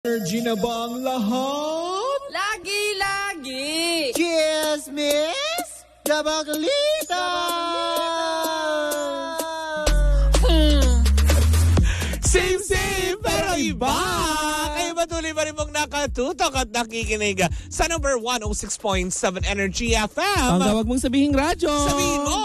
Energy na ba ang lahat? Lagi-lagi! Chismis! Dabaglita! Same, pero iba! Kayo patuloy pa rin mong nakatutok at nakikinig sa number 106.7 Energy FM. Ang tawag mong sabihin radyo. Sabihin mo,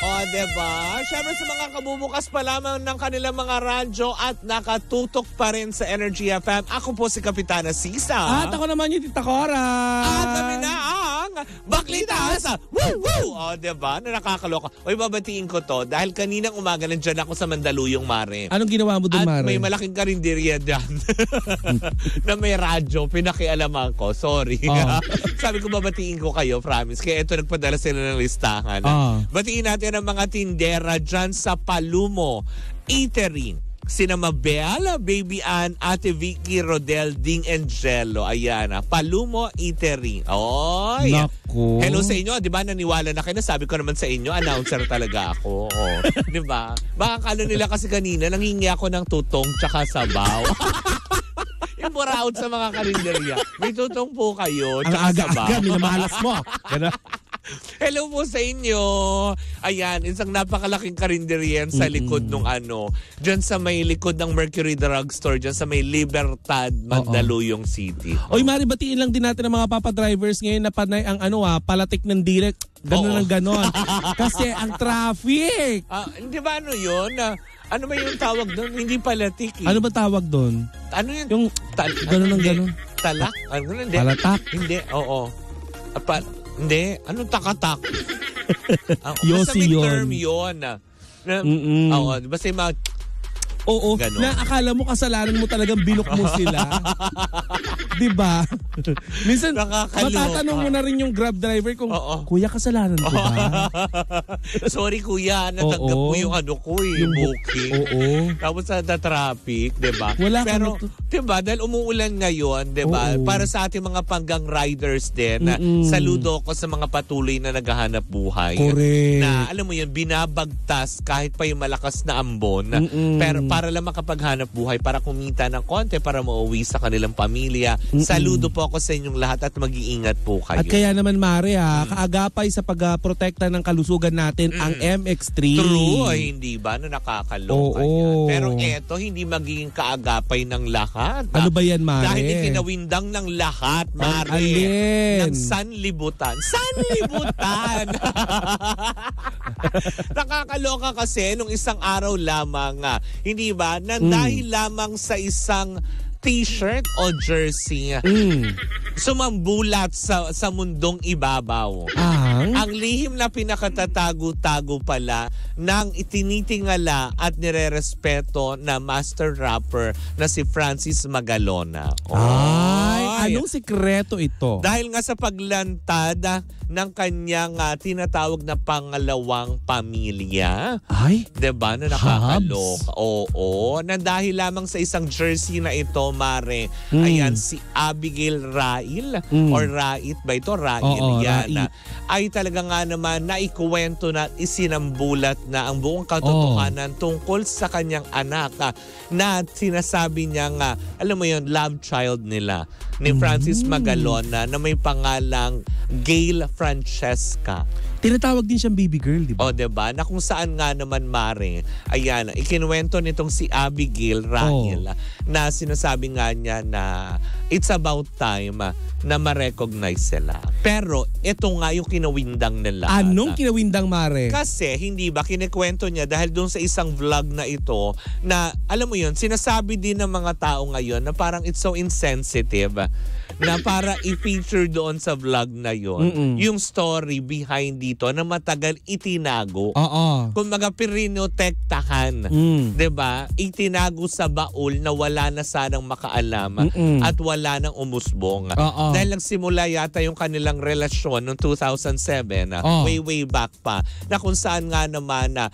o, diba? Siyempre sa mga kabubukas pa lamang ng kanilang mga radyo at nakatutok pa rin sa Energy FM. Ako po si Kapitana Sisa. At ako naman yung Tita Cora. At kami na ang Baklitas! Woo! Woo! O, diba? Na nakakaloka. Uy, babatiin ko to dahil kaninang umaga nandyan ako sa Mandaluyong, Mare. Anong ginawa mo doon, At Mare? may malaking karinderya dyan na may radyo. Pinakialaman ko. Sorry. Sabi ko, babatiin ko kayo, promise. Kaya ito, nagpadala sila ng listahan. Batiin natin ang mga tindera dyan sa Palumo Eatery. Sina Mabel, Baby Ann, Ate Vicky, Rodel, Ding, and Jello. Ayan, Palumo Eatery. Oy! Naku. Hello sa inyo. Di ba naniwala na kayo? Sabi ko naman sa inyo, announcer talaga ako. Oh. Di ba? Baka akala nila kasi kanina, nanghingi ako ng tutong tsaka sabaw. Yung buraot sa mga karinderya. May tutong po kayo tsaka sabaw. Aga-aga, minamalas mo. Hello po sa inyo. Ayan, isang napakalaking karinderya sa likod nung dyan sa may likod ng Mercury Drugstore, dyan sa may Libertad, Mandaluyong City. Oy, Mari, batiin lang din natin ang mga papadrivers ngayon na panay ang palatik ng direct. Ganon ang ganon. Kasi ang traffic. Hindi ba yun? Ano ba yung tawag doon? Hindi palatik eh. Ano ba tawag doon? Ano yun? Yung ganon ang ganon. Talak? Ano? Hindi. Palatak? Hindi, oo. Hindi. Anong takatak? Yosi may yun. term yun. Oo, basta yung mga... Oo, ganon. na akala mo kasalanan mo talagang binok mo sila. Diba? Minsan, matatanong mo na rin yung Grab driver kung, Kuya, kasalanan ko ba? Sorry, Kuya. Natanggap mo yung yung booking. Oo. Tapos sa traffic, diba? Wala pero, diba, dahil umuulan ngayon, diba? Para sa ating mga panggang riders din, saludo ko sa mga patuloy na naghahanap buhay. Correct. Na, alam mo yun, binabagtas kahit pa yung malakas na ambon. Pero para lang makapaghanap buhay, para kumita ng konti, para mauwi sa kanilang pamilya. Saludo po ako sa inyong lahat at mag-iingat po kayo. At kaya naman, Mare, kaagapay sa pagprotekta ng kalusugan natin ang MX3. True, hindi ba? Na nakakaloka yan. Pero eto, hindi magiging kaagapay ng lahat. Ano ba yan, Mare? Dahil ikinawindang ng lahat, Mare. Alin? Ng sanlibutan. Sanlibutan! Nakakaloka kasi nung isang araw lamang, hindi ba, na dahil lamang sa isang t-shirt o jersey, sumambulat sa mundong ibabaw. Ang lihim na pinakatatago-tago pala ng itinitingala at nirerespeto na master rapper na si Francis Magalona. Anong sikreto ito? Dahil nga sa paglantad ng kanyang tinatawag na pangalawang pamilya. Diba? Na nakakaloka. Oo. Na dahil lamang sa isang jersey na ito, Mare, ayan, si Abigail Rail, or Rait ba ito? Rail yan. Ay talaga nga naman naikuwento na isinambulat na ang buong katotohanan tungkol sa kanyang anak na sinasabi niya nga, alam mo yun, love child nila ni Francis Magalona na may pangalang Gail Francesca. Tinatawag din siyang baby girl, di ba? Diba? Na kung saan nga naman, Mare, ayan, ikinuwento nitong si Abigail Rahil na sinasabi nga niya na it's about time na ma-recognize sila. Pero ito nga yung kinawindang nila. Anong kinawindang, Mare? Kasi, hindi ba, kinikwento niya dahil doon sa isang vlog na ito na, alam mo yun, sinasabi din ng mga tao ngayon na parang it's so insensitive na para i-feature doon sa vlog na yun yung story behind dito na matagal itinago. Kung mga pirinotektahan, diba? Itinago sa baul na wala na sanang makaalam at wala nang umusbong. Dahil nagsimula yata yung kanilang relasyon noong 2007, way back pa, na kung saan nga naman na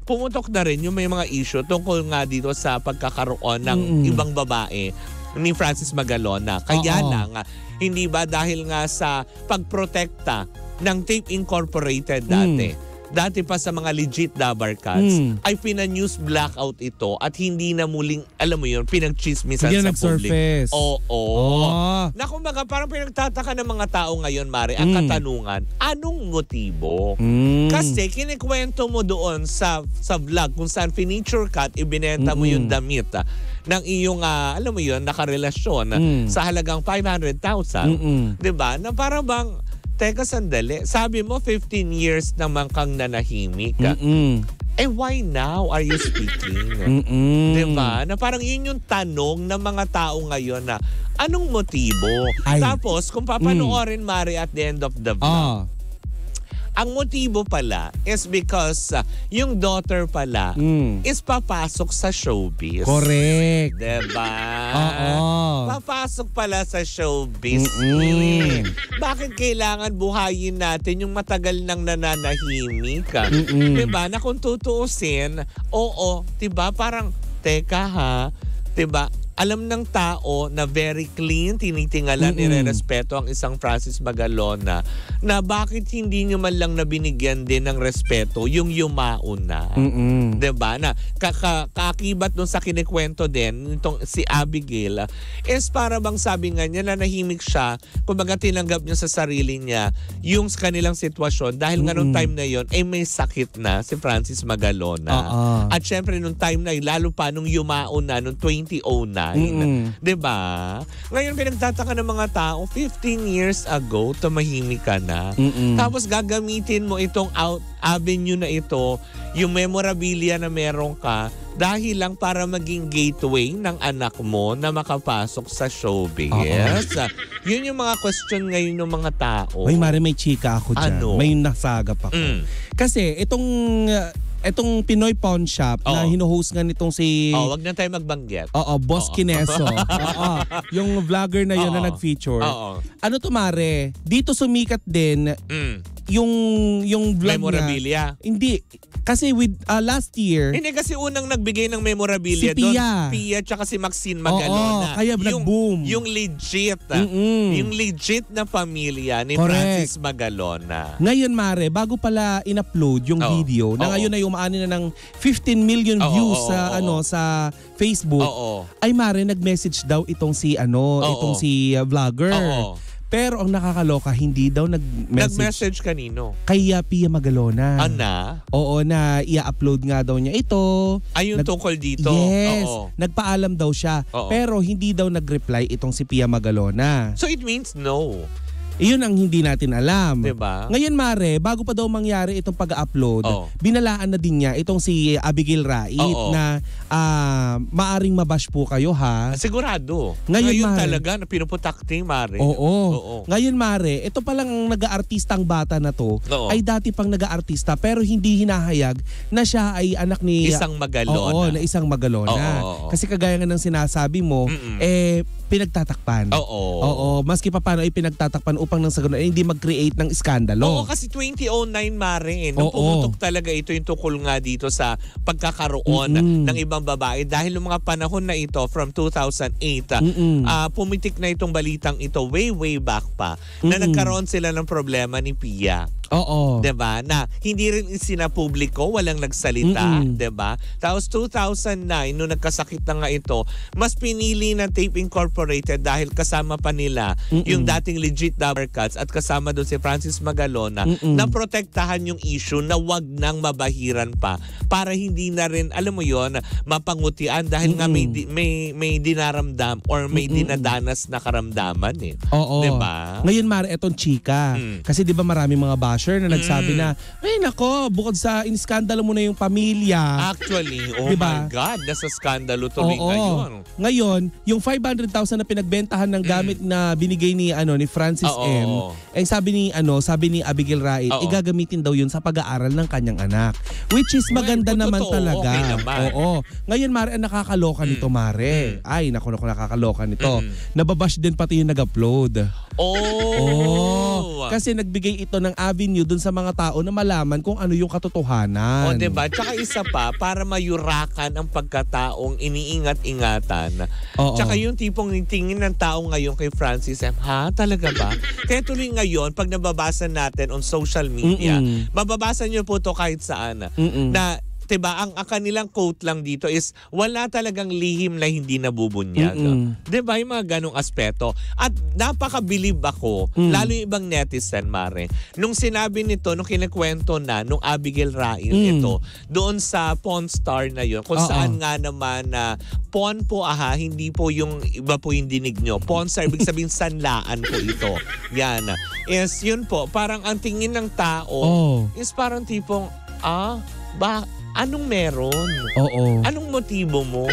pumutok na rin yung may mga issue tungkol nga dito sa pagkakaroon ng ibang babae ni Francis Magalona. Kaya lang, hindi ba dahil nga sa pagprotekta ng Tape Incorporated dati, dati pa sa mga legit Dabar Cats, ay pina-news blackout ito at hindi na muling, alam mo yun, pinag-chismisan Hindi sa na nag-surface. public. Oo. Oh. Na kumbaga, parang pinagtataka ng mga tao ngayon, Mare, ang katanungan, anong motibo? Kasi kinikwento mo doon sa vlog kung saan furniture cut, ibinenta mo yung damit ng iyong, alam mo yun, nakarelasyon sa halagang 500,000. Diba? Na parang bang, teka sandali, sabi mo 15 years naman kang nanahimik. Eh why now are you speaking? Diba? Na parang yun yung tanong ng mga tao ngayon na anong motibo? Ay. Tapos kung papanoorin, Mari, at the end of the vlog, ang motibo pala is because yung daughter pala is papasok sa showbiz. Correct. Diba? Oo. Papasok pala sa showbiz. Bakit kailangan buhayin natin yung matagal nang nananahimik? Diba? Na kung tutuusin, oo, diba? Parang, teka ha, diba? Alam ng tao na very clean, tinitingalan, nire-respeto ang isang Francis Magalona na bakit hindi nyo man lang nabinigyan din ng respeto yung yumaon na. Diba? Na kaakibat dun sa kinikwento din, itong si Abigail, is para bang sabi nga niya na nahimik siya, kumbaga tinanggap niya sa sarili niya yung kanilang sitwasyon dahil nga nung time na yon may sakit na si Francis Magalona. At syempre nung time na lalo pa nung yumaon na, nung 2009, diba? Ngayon pinagtataka ng mga tao, 15 years ago, tumahimik ka na. Tapos gagamitin mo itong avenue na ito, yung memorabilia na meron ka, dahil lang para maging gateway ng anak mo na makapasok sa showbiz. Yun yung mga question ngayon ng mga tao. Ay, Mare, may chika ako dyan. Ano? May nasagap ako. Kasi itong Pinoy Pawn Shop na hinuhost nga nitong si... wag na tayo magbanggit. Boss Kineso. Yung vlogger na yun na nag-feature. Ano to, Mare? Dito sumikat din yung vlog memorabilia. niya. Hindi. Kasi with last year... Hindi kasi unang nagbigay ng memorabilia si Pia. doon. Pia tsaka si Maxine Magalona. Kaya nag-boom. Yung legit. Yung legit na pamilya ni Francis Magalona. Ngayon, Mare, bago pala in-upload yung video, na ngayon ay umaani na ng 15 million views sa Facebook, ay Mare, nag-message daw itong si vlogger. Pero ang nakakaloka, hindi daw nag-message kanino? Kay Pia Magalona. Ana? Oo, na i-upload nga daw niya ito. Ay, yung tungkol dito? Yes. Nagpaalam daw siya. Pero hindi daw nag-reply itong si Pia Magalona. So it means no. Iyon ang hindi natin alam. Diba? Ngayon, Mare, bago pa daw mangyari itong pag-upload, binalaan na din niya itong si Abigail Rait na maaring mabash po kayo, ha? Sigurado. Ngayon, Mare, talaga na pinuputakting, Mare. Oo. Ngayon, Mare, ito palang nag-aartistang bata na to ay dati pang nag-aartista pero hindi hinahayag na siya ay anak ni... Isang Magalona. Oo, na isang Magalona. Kasi kagaya nga ng sinasabi mo, pinagtatakpan. Oo. Maski pa paano ay pinagtatakpan upang nang sa ganun ay hindi mag-create ng iskandalo. Oo, kasi 2009, Mare, nung pumutok talaga ito yung tukol nga dito sa pagkakaroon ng ibang babae. Dahil yung mga panahon na ito, from 2008, pumitik na itong balitang ito way back pa, na nagkaroon sila ng problema ni Pia. Diba? Na hindi rin isinapubliko, walang nagsalita. Diba? Tapos 2009, nung nagkasakit na nga ito, mas pinili ng Tape Incorporated dahil kasama pa nila yung dating legit Dabar Cats at kasama doon si Francis Magalona na protektahan yung issue na wag nang mabahiran pa para hindi na rin, alam mo yon, mapangutian dahil nga may dinaramdam or may dinadanas na karamdaman eh. Diba? Ngayon, Mare, etong chika. Kasi diba marami mga basher na nagsabi na, ay nako, bukod sa iniskandalo mo na yung pamilya. Actually, diba? My God, nasa skandalo tuloy ngayon. Ngayon, yung 500,000 na pinagbentahan ng gamit na binigay ni Francis M, eh sabi ni Abigail Rait, igagamitin daw yun sa pag-aaral ng kanyang anak. Which is maganda naman talaga. Okay naman. Ngayon, Mare, ang nakakaloka nito, Mare. Ay, naku, nakakaloka nito. Nababash din pati yung nag-upload. Kasi nagbigay ito ng avenue dun sa mga tao na malaman kung ano yung katotohanan. O, diba? Tsaka isa pa, para mayurakan ang pagkataong iniingat-ingatan. Tsaka yung tipong tingin ng tao ngayon kay Francis M. Ha? Talaga ba? Kaya tuloy ngayon, pag nababasa natin on social media, mababasa nyo po to kahit saan. Na diba, ang kanilang quote lang dito is wala talagang lihim na hindi nabubunyag. Diba, yung mga ganong aspeto. At napakabilib ako, lalo yung ibang netizen, Mare. Nung sinabi nito, nung kinikwento na, nung Abigail Rail ito, doon sa Pawn Star na yun, kung saan nga naman na pawn po hindi po yung iba po yung dinig nyo. Pawn Star, ibig sabihin sanlaan po ito. Yan. Yes, yun po. Parang ang tingin ng tao is parang tipong, anong meron? Anong motibo mo?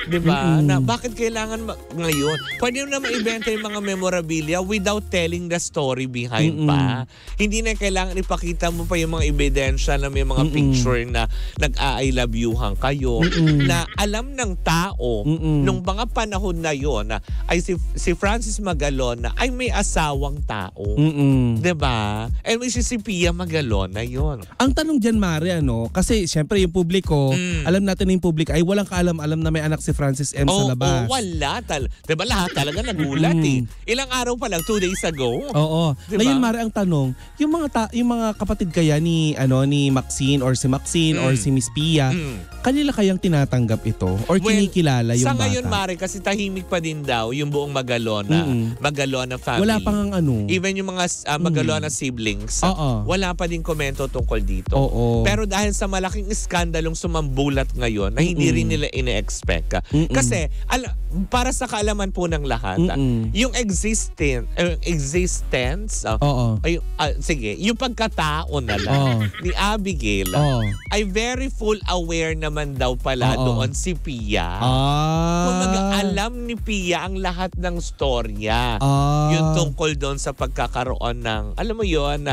Diba? Na bakit kailangan ngayon? Pwede mo naman ibenta yung mga memorabilia without telling the story behind pa. Hindi na kailangan ipakita mo pa yung mga ebidensya na may mga picture na nag-I love you-hang kayo. Na alam ng tao nung mga panahon na yon ay si Francis Magalona ay may asawang tao. Diba? And which is si Pia Magalona yon. Ang tanong dyan, Mare, kasi syempre yung publiko, alam natin na yung publiko ay walang kaalam-alam na may anak si Francis M. sa labas. Wala. Diba lahat talaga nagulat Ilang araw pa lang, 2 days ago. Diba? Ngayon, Mare, ang tanong, yung mga kapatid kaya ni Maxine or si Maxine or si Miss Pia, kanila kayang tinatanggap ito? Or kinikilala yung sa bata? ngayon, Mare, kasi tahimik pa din daw yung buong Magalona. Magalona family. Wala pang Even yung mga Magalona siblings, wala pa din komento tungkol dito. Pero dahil sa malaking skandalong sumambulat ngayon na hindi rin nila ine-expect. Kasi para sa kaalaman po ng lahat, yung existence yung pagkatao na lang ni Abigail ay very full aware naman daw pala doon si Pia. Kung alam ni Pia ang lahat ng storya. Yung tungkol doon sa pagkakaroon ng, alam mo yun,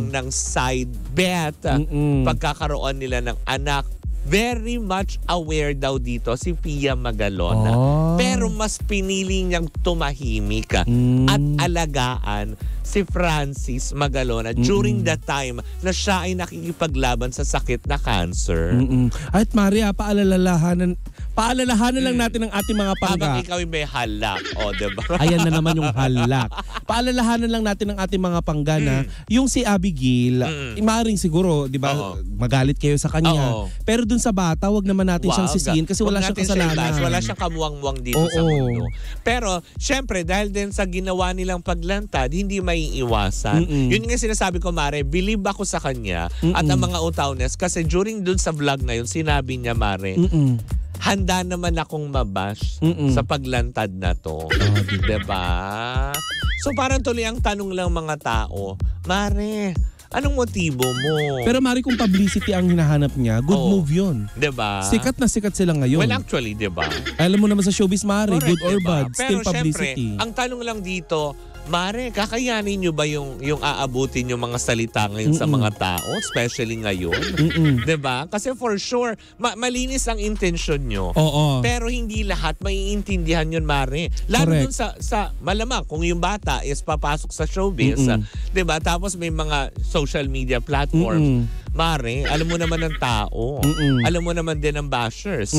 ng side bet, pagkakaroon nila ng anak. Very much aware daw dito si Pia Magalona. Pero mas pinili niyang tumahimik at alagaan si Francis Magalona during the time na siya ay nakikipaglaban sa sakit na cancer. At Maria, paalalahanan lang natin ang ating mga pangga. Habang ikaw may halak, diba? Ayan na naman yung halak. Paalalahanan lang natin ang ating mga pangga na yung si Abigail, maaaring siguro, di ba, magalit kayo sa kanya. Pero dun sa bata, wag naman natin siyang sisihin kasi wala siyang kasalanan. Wala siyang kamuwang-muwang dito sa mundo. Pero, syempre, dahil din sa ginawa nilang paglantad, hindi may iwasan. Yun nga sinasabi ko, Mare, believe ako sa kanya at ang mga utawnes kasi during dun sa vlog na yun, sinabi niya, Mare, handa naman akong mabash sa paglantad na to. Diba? So parang tuloy ang tanong lang mga tao, Mare, anong motibo mo? Pero Mare, kung publicity ang hinahanap niya, good move yun. Diba? Sikat na sikat sila ngayon. Well, actually, diba? Alam mo naman sa showbiz, Mare, correct, good or bad, pero still publicity. Syempre, ang tanong lang dito, Mare, kakayanin nyo ba yung aabutin yung mga salita ngayon sa mga tao, especially ngayon? Diba? Kasi for sure, malinis ang intention nyo. Pero hindi lahat maiintindihan yun, Mare. Lalo dun sa malamang, kung yung bata is papasok sa showbiz, diba? Tapos may mga social media platforms. Mare, alam mo naman ng tao. Alam mo naman din ng bashers.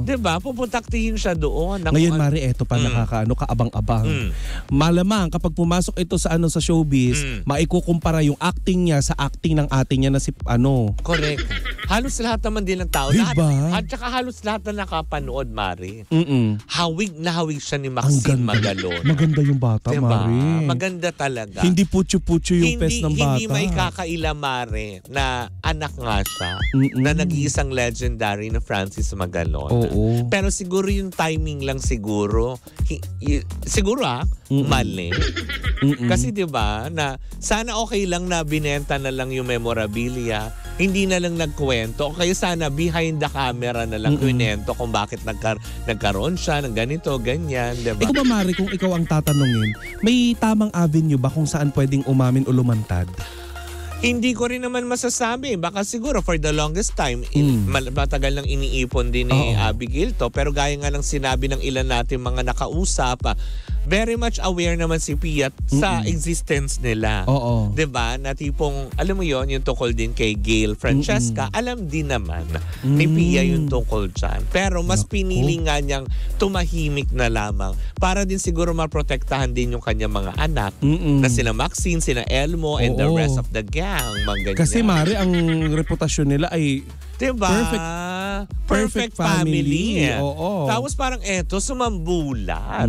Diba? Pupuntaktihin siya doon. Ngayon, Mare, eto pa kaabang-abang. Malamang, kapag pumasok ito sa showbiz, maikukumpara yung acting niya sa acting ng ate niya na si Correct. Halos lahat naman din ng tao. Diba? At saka halos lahat na nakapanood, Mare. Hawig na hawig siya ni Maxine Magalona. Maganda yung bata, diba? Mare. Maganda talaga. Hindi putyo-putyo yung pes ng bata. Hindi may kakaila, Mare, na anak nga siya na nag-iisang legendary na Francis Magalona. Pero siguro yung timing lang siguro. Siguro mali. Kasi 'di ba na sana okay lang na binenta na lang yung memorabilia, hindi na lang nagkwento. O kaya sana behind the camera na lang kwento kung bakit nagkaroon siya ng ganito, ganyan, 'di ba? Ikaw ba, Mare, kung ikaw ang tatanungin, may tamang avenue ba kung saan pwedeng umamin o lumantad? Hindi ko rin naman masasabi. Baka siguro for the longest time, matagal nang iniipon din ni Abigail to. Pero gaya nga ng sinabi ng ilan natin mga nakausap, very much aware naman si Pia sa existence nila. Oo. 'Di ba? Na tipong, alam mo yon yung tungkol din kay Gail Francesca, alam din naman ni Pia yung tungkol dyan. Pero mas pinili nga niyang tumahimik na lamang para din siguro maprotektahan din yung kanyang mga anak na sina Maxine, sina Elmo, and the rest of the gang. Kasi Mare, ang reputasyon nila ay diba? Perfect family. Oo. Tapos parang eto, sumambulat.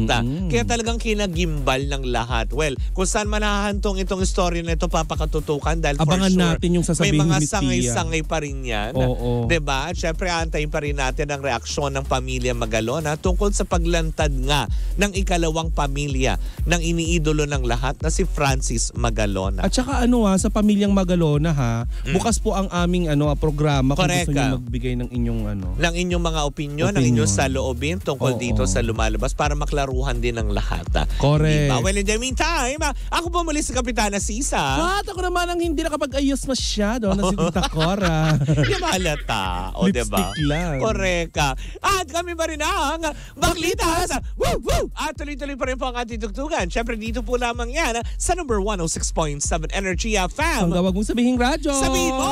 Kaya talagang kinagimbal ng lahat. Well, kung saan man nahahantong itong story na ito, papakatutukan dahil abangan for sure, natin yung sasabihin may mga ni Tia. sangay-sangay pa rin yan. Oo. Diba? At syempre, antayin pa rin natin ang reaksyon ng pamilya Magalona tungkol sa paglantad nga ng ikalawang pamilya ng iniidolo ng lahat na si Francis Magalona. At saka sa pamilyang Magalona bukas po ang aming programa kung gusto niyo magbigay ng inyong ng inyong mga opinion, ng inyong saloobin tungkol dito sa lumalabas para maklaruhan din ng lahat. Correct. Diba? Well, in the meantime, ako po muli si Kapitana Sisa. At ako naman ang hindi nakapag-ayos masyado na si Tita Cora. Di ba halata? O diba? Lipstick lang. Correct. At kami pa rin ang Baklitas! Woo! Woo! At tuloy-tuloy pa rin po ang ating tugtugan. Siyempre dito po lamang yan sa number 106.7 Energy FM. Ang tawag mong sabihin radyo. Sabihin mo!